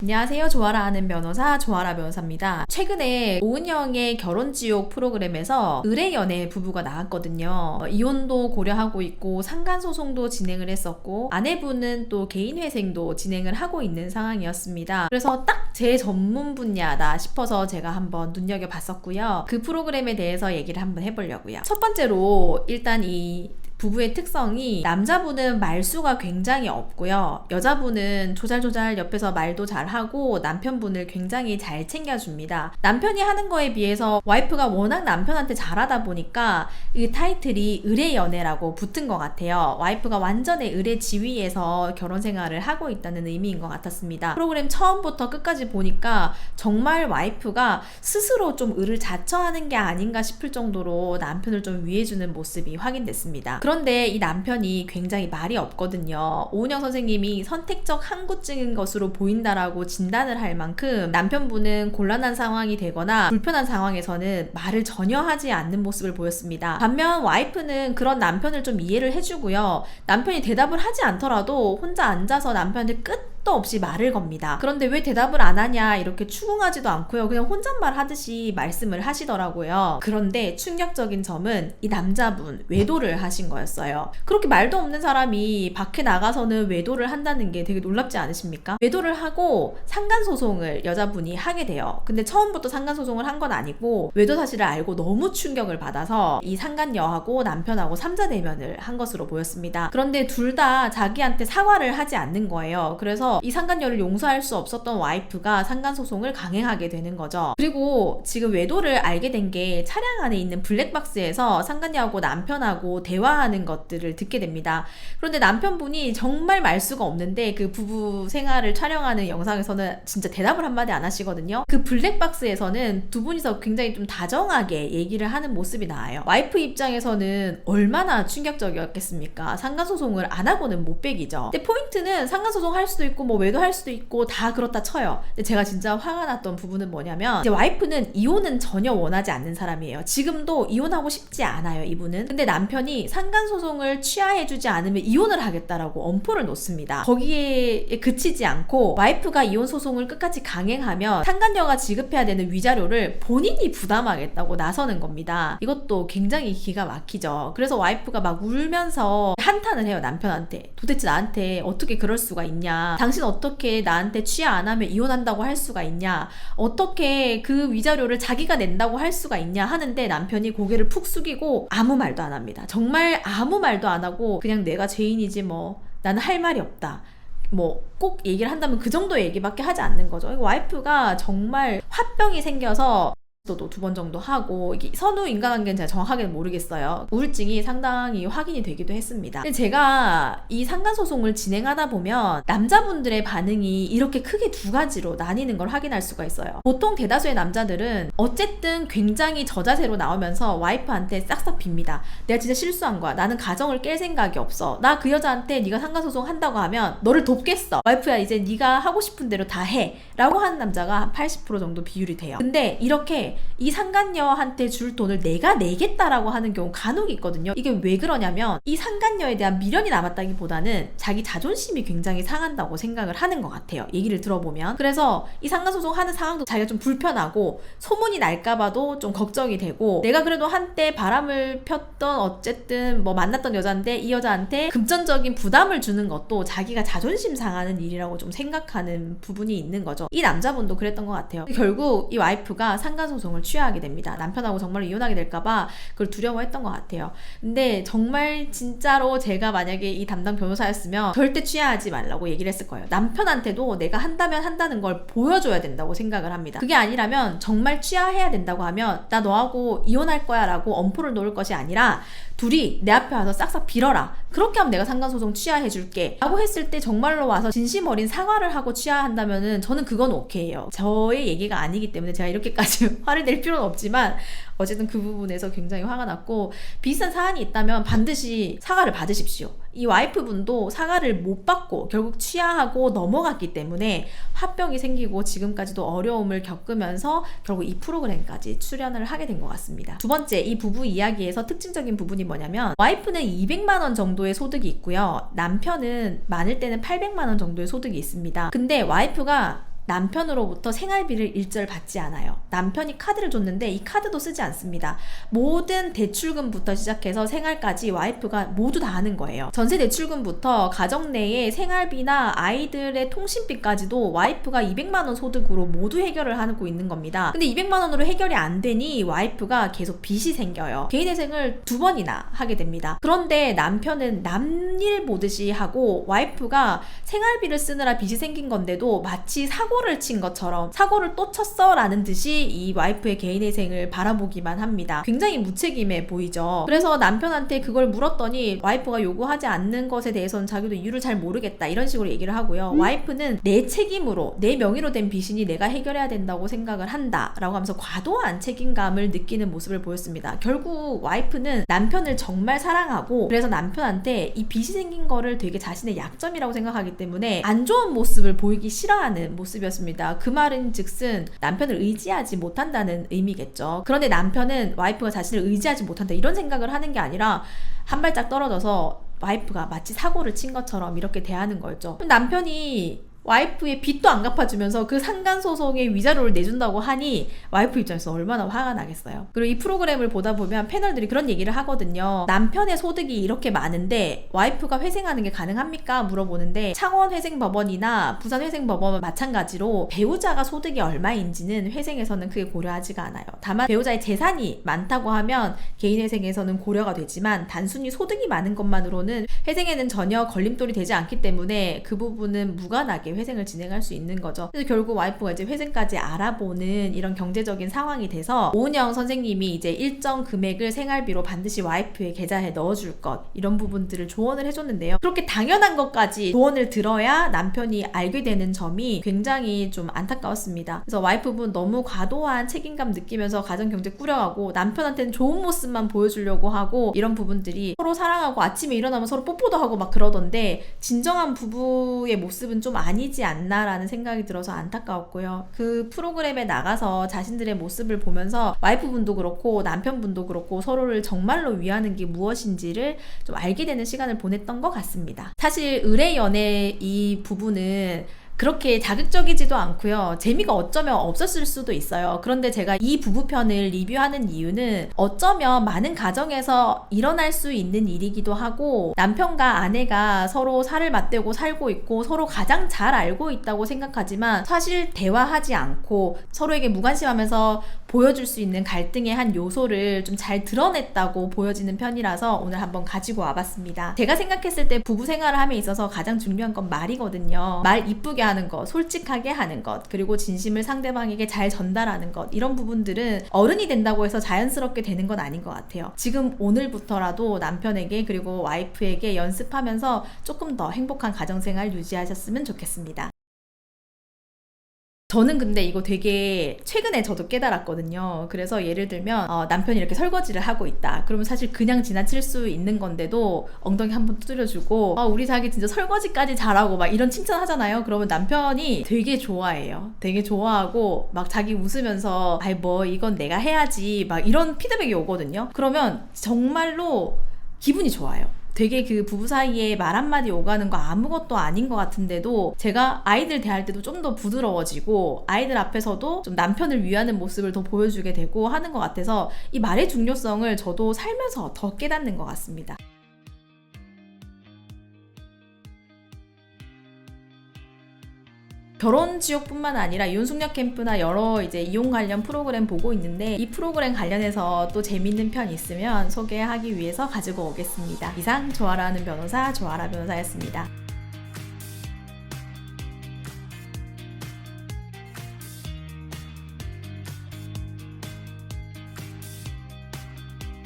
안녕하세요. 좋아라 하는 변호사 조아라 변호사입니다. 최근에 오은영의 결혼지옥 프로그램에서 의뢰연애 부부가 나왔거든요. 이혼도 고려하고 있고 상간소송도 진행을 했었고 아내분은 또 개인회생도 진행을 하고 있는 상황이었습니다. 그래서 딱 제 전문 분야다 싶어서 제가 한번 눈여겨봤었고요. 그 프로그램에 대해서 얘기를 한번 해보려고요. 첫 번째로 일단 이 부부의 특성이 남자분은 말수가 굉장히 없고요. 여자분은 조잘조잘 옆에서 말도 잘하고 남편분을 굉장히 잘 챙겨줍니다. 남편이 하는 거에 비해서 와이프가 워낙 남편한테 잘하다 보니까 이 타이틀이 의뢰연애라고 붙은 것 같아요. 와이프가 완전히 의뢰 지위에서 결혼 생활을 하고 있다는 의미인 것 같았습니다. 프로그램 처음부터 끝까지 보니까 정말 와이프가 스스로 좀 의를 자처하는 게 아닌가 싶을 정도로 남편을 좀 위해주는 모습이 확인됐습니다. 그런데 이 남편이 굉장히 말이 없거든요. 오은영 선생님이 선택적 항구증인 것으로 보인다라고 진단을 할 만큼 남편분은 곤란한 상황이 되거나 불편한 상황에서는 말을 전혀 하지 않는 모습을 보였습니다. 반면 와이프는 그런 남편을 좀 이해를 해주고요. 남편이 대답을 하지 않더라도 혼자 앉아서 남편한테 끝도 없이 말을 겁니다. 그런데 왜 대답을 안 하냐 이렇게 추궁하지도 않고요. 그냥 혼잣말 하듯이 말씀을 하시더라고요. 그런데 충격적인 점은 이 남자분 외도를 하신 거였어요. 그렇게 말도 없는 사람이 밖에 나가서는 외도를 한다는 게 되게 놀랍지 않으십니까? 외도를 하고 상간소송을 여자분이 하게 돼요. 근데 처음부터 상간소송을 한 건 아니고 외도 사실을 알고 너무 충격을 받아서 이 상간녀하고 남편하고 3자 대면을 한 것으로 보였습니다. 그런데 둘 다 자기한테 사과를 하지 않는 거예요. 그래서 이 상간녀를 용서할 수 없었던 와이프가 상간소송을 강행하게 되는 거죠. 그리고 지금 외도를 알게 된 게 차량 안에 있는 블랙박스에서 상간녀하고 남편하고 대화하는 것들을 듣게 됩니다. 그런데 남편분이 정말 말수가 없는데 그 부부 생활을 촬영하는 영상에서는 진짜 대답을 한마디 안 하시거든요. 그 블랙박스에서는 두 분이서 굉장히 좀 다정하게 얘기를 하는 모습이 나와요. 와이프 입장에서는 얼마나 충격적이었겠습니까? 상간소송을 안 하고는 못 빼기죠. 근데 포인트는 상간소송 할 수도 있고 뭐 외도할 수도 있고 다 그렇다 쳐요. 근데 제가 진짜 화가 났던 부분은 뭐냐면 이제 와이프는 이혼은 전혀 원하지 않는 사람이에요. 지금도 이혼하고 싶지 않아요, 이분은. 근데 남편이 상간소송을 취하해주지 않으면 이혼을 하겠다라고 엄포를 놓습니다. 거기에 그치지 않고 와이프가 이혼소송을 끝까지 강행하면 상간녀가 지급해야 되는 위자료를 본인이 부담하겠다고 나서는 겁니다. 이것도 굉장히 기가 막히죠. 그래서 와이프가 막 울면서 한탄을 해요, 남편한테. 도대체 나한테 어떻게 그럴 수가 있냐. 당신 어떻게 나한테 취하 안 하면 이혼한다고 할 수가 있냐. 어떻게 그 위자료를 자기가 낸다고 할 수가 있냐 하는데 남편이 고개를 푹 숙이고 아무 말도 안 합니다. 정말 아무 말도 안 하고 그냥 내가 죄인이지 뭐 나는 할 말이 없다. 뭐 꼭 얘기를 한다면 그 정도 얘기밖에 하지 않는 거죠. 와이프가 정말 화병이 생겨서 도 2번 정도 하고 이게 선후 인간관계는 제가 정확하게는 모르겠어요. 우울증이 상당히 확인이 되기도 했습니다. 근데 제가 이 상간소송을 진행하다 보면 남자분들의 반응이 이렇게 크게 2가지로 나뉘는 걸 확인할 수가 있어요. 보통 대다수의 남자들은 어쨌든 굉장히 저자세로 나오면서 와이프한테 싹싹 빕니다. 내가 진짜 실수한 거야. 나는 가정을 깰 생각이 없어. 나 그 여자한테 네가 상간소송 한다고 하면 너를 돕겠어. 와이프야 이제 네가 하고 싶은 대로 다 해. 라고 하는 남자가 한 80% 정도 비율이 돼요. 근데 이렇게 이 상간녀한테 줄 돈을 내가 내겠다라고 하는 경우 간혹 있거든요. 이게 왜 그러냐면 이 상간녀에 대한 미련이 남았다기보다는 자기 자존심이 굉장히 상한다고 생각을 하는 것 같아요. 얘기를 들어보면. 그래서 이 상간소송 하는 상황도 자기가 좀 불편하고 소문이 날까봐도 좀 걱정이 되고 내가 그래도 한때 바람을 폈던 어쨌든 뭐 만났던 여자인데 이 여자한테 금전적인 부담을 주는 것도 자기가 자존심 상하는 일이라고 좀 생각하는 부분이 있는 거죠. 이 남자분도 그랬던 것 같아요. 결국 이 와이프가 상간소송을 취하하게 됩니다. 남편하고 정말 이혼하게 될까봐 그걸 두려워했던 것 같아요. 근데 정말 진짜로 제가 만약에 이 담당 변호사였으면 절대 취하하지 말라고 얘기를 했을 거예요. 남편한테도 내가 한다면 한다는 걸 보여줘야 된다고 생각을 합니다. 그게 아니라면 정말 취하해야 된다고 하면 나 너하고 이혼할 거야 라고 엄포를 놓을 것이 아니라 둘이 내 앞에 와서 싹싹 빌어라. 그렇게 하면 내가 상간소송 취하해줄게 라고 했을 때 정말로 와서 진심 어린 사과를 하고 취하한다면은 저는 그건 오케이예요. 저의 얘기가 아니기 때문에 제가 이렇게까지 화를 낼 필요는 없지만 어쨌든 그 부분에서 굉장히 화가 났고 비슷한 사안이 있다면 반드시 사과를 받으십시오. 이 와이프분도 사과를 못 받고 결국 취하하고 넘어갔기 때문에 화병이 생기고 지금까지도 어려움을 겪으면서 결국 이 프로그램까지 출연을 하게 된 것 같습니다. 두 번째, 이 부부 이야기에서 특징적인 부분이 뭐냐면 와이프는 200만 원 정도의 소득이 있고요. 남편은 많을 때는 800만 원 정도의 소득이 있습니다. 근데 와이프가 남편으로부터 생활비를 일절 받지 않아요. 남편이 카드를 줬는데 이 카드도 쓰지 않습니다. 모든 대출금부터 시작해서 생활까지 와이프가 모두 다 하는 거예요. 전세 대출금부터 가정 내의 생활비나 아이들의 통신비까지도 와이프가 200만 원 소득으로 모두 해결을 하고 있는 겁니다. 근데 200만 원으로 해결이 안 되니 와이프가 계속 빚이 생겨요. 개인회생을 2번이나 하게 됩니다. 그런데 남편은 남일 보듯이 하고 와이프가 생활비를 쓰느라 빚이 생긴 건데도 마치 사고를 친 것처럼 사고를 또 쳤어 라는 듯이 이 와이프의 개인회생을 바라보기만 합니다. 굉장히 무책임해 보이죠. 그래서 남편한테 그걸 물었더니 와이프가 요구하지 않는 것에 대해서는 자기도 이유를 잘 모르겠다 이런 식으로 얘기를 하고요. 와이프는 내 책임으로 내 명의로 된 빚이니 내가 해결해야 된다고 생각을 한다 라고 하면서 과도한 책임감을 느끼는 모습을 보였습니다. 결국 와이프는 남편을 정말 사랑하고 그래서 남편한테 이 빚이 생긴 거를 되게 자신의 약점이라고 생각하기 때문에 안 좋은 모습을 보이기 싫어하는 모습이었습니다. 그 말은 즉슨 남편을 의지하지 못한다는 의미겠죠. 그런데 남편은 와이프가 자신을 의지하지 못한다 이런 생각을 하는 게 아니라 한 발짝 떨어져서 와이프가 마치 사고를 친 것처럼 이렇게 대하는 거였죠. 그럼 남편이 와이프의 빚도 안 갚아주면서 그 상간소송의 위자료를 내준다고 하니 와이프 입장에서 얼마나 화가 나겠어요. 그리고 이 프로그램을 보다 보면 패널들이 그런 얘기를 하거든요. 남편의 소득이 이렇게 많은데 와이프가 회생하는 게 가능합니까? 물어보는데 창원회생법원이나 부산회생법원은 마찬가지로 배우자가 소득이 얼마인지는 회생에서는 크게 고려하지가 않아요. 다만 배우자의 재산이 많다고 하면 개인회생에서는 고려가 되지만 단순히 소득이 많은 것만으로는 회생에는 전혀 걸림돌이 되지 않기 때문에 그 부분은 무관하게 회생을 진행할 수 있는 거죠. 그래서 결국 와이프가 이제 회생까지 알아보는 이런 경제적인 상황이 돼서 오은영 선생님이 이제 일정 금액을 생활비로 반드시 와이프의 계좌에 넣어줄 것 이런 부분들을 조언을 해줬는데요. 그렇게 당연한 것까지 조언을 들어야 남편이 알게 되는 점이 굉장히 좀 안타까웠습니다. 그래서 와이프분 너무 과도한 책임감 느끼면서 가정경제 꾸려가고 남편한테는 좋은 모습만 보여주려고 하고 이런 부분들이 서로 사랑하고 아침에 일어나면 서로 뽀뽀도 하고 막 그러던데 진정한 부부의 모습은 좀 아니지 않나라는 생각이 들어서 안타까웠고요. 그 프로그램에 나가서 자신들의 모습을 보면서 와이프분도 그렇고 남편분도 그렇고 서로를 정말로 위하는 게 무엇인지를 좀 알게 되는 시간을 보냈던 것 같습니다. 사실 의뢰연애 이 부분은 그렇게 자극적이지도 않고요. 재미가 어쩌면 없었을 수도 있어요. 그런데 제가 이 부부편을 리뷰하는 이유는 어쩌면 많은 가정에서 일어날 수 있는 일이기도 하고 남편과 아내가 서로 살을 맞대고 살고 있고 서로 가장 잘 알고 있다고 생각하지만 사실 대화하지 않고 서로에게 무관심하면서 보여줄 수 있는 갈등의 한 요소를 좀 잘 드러냈다고 보여지는 편이라서 오늘 한번 가지고 와봤습니다. 제가 생각했을 때 부부 생활을 함에 있어서 가장 중요한 건 말이거든요. 말 이쁘게 하는 것, 솔직하게 하는 것, 그리고 진심을 상대방에게 잘 전달하는 것 이런 부분들은 어른이 된다고 해서 자연스럽게 되는 건 아닌 것 같아요. 지금 오늘부터라도 남편에게 그리고 와이프에게 연습하면서 조금 더 행복한 가정생활 유지하셨으면 좋겠습니다. 저는 근데 이거 되게 최근에 저도 깨달았거든요. 그래서 예를 들면 남편이 이렇게 설거지를 하고 있다. 그러면 사실 그냥 지나칠 수 있는 건데도 엉덩이 한번 두드려주고 우리 자기 진짜 설거지까지 잘하고 막 이런 칭찬 하잖아요. 그러면 남편이 되게 좋아해요. 되게 좋아하고 막 자기 웃으면서 아이 뭐 이건 내가 해야지 막 이런 피드백이 오거든요. 그러면 정말로 기분이 좋아요. 되게 그 부부 사이에 말 한마디 오가는 거 아무것도 아닌 것 같은데도 제가 아이들 대할 때도 좀 더 부드러워지고 아이들 앞에서도 좀 남편을 위하는 모습을 더 보여주게 되고 하는 것 같아서 이 말의 중요성을 저도 살면서 더 깨닫는 것 같습니다. 결혼지옥뿐만 아니라 이혼숙녀 캠프나 여러 이제 이혼 관련 프로그램 보고 있는데 이 프로그램 관련해서 또 재밌는 편 있으면 소개하기 위해서 가지고 오겠습니다. 이상 조아라 하는 변호사 조아라 변호사였습니다.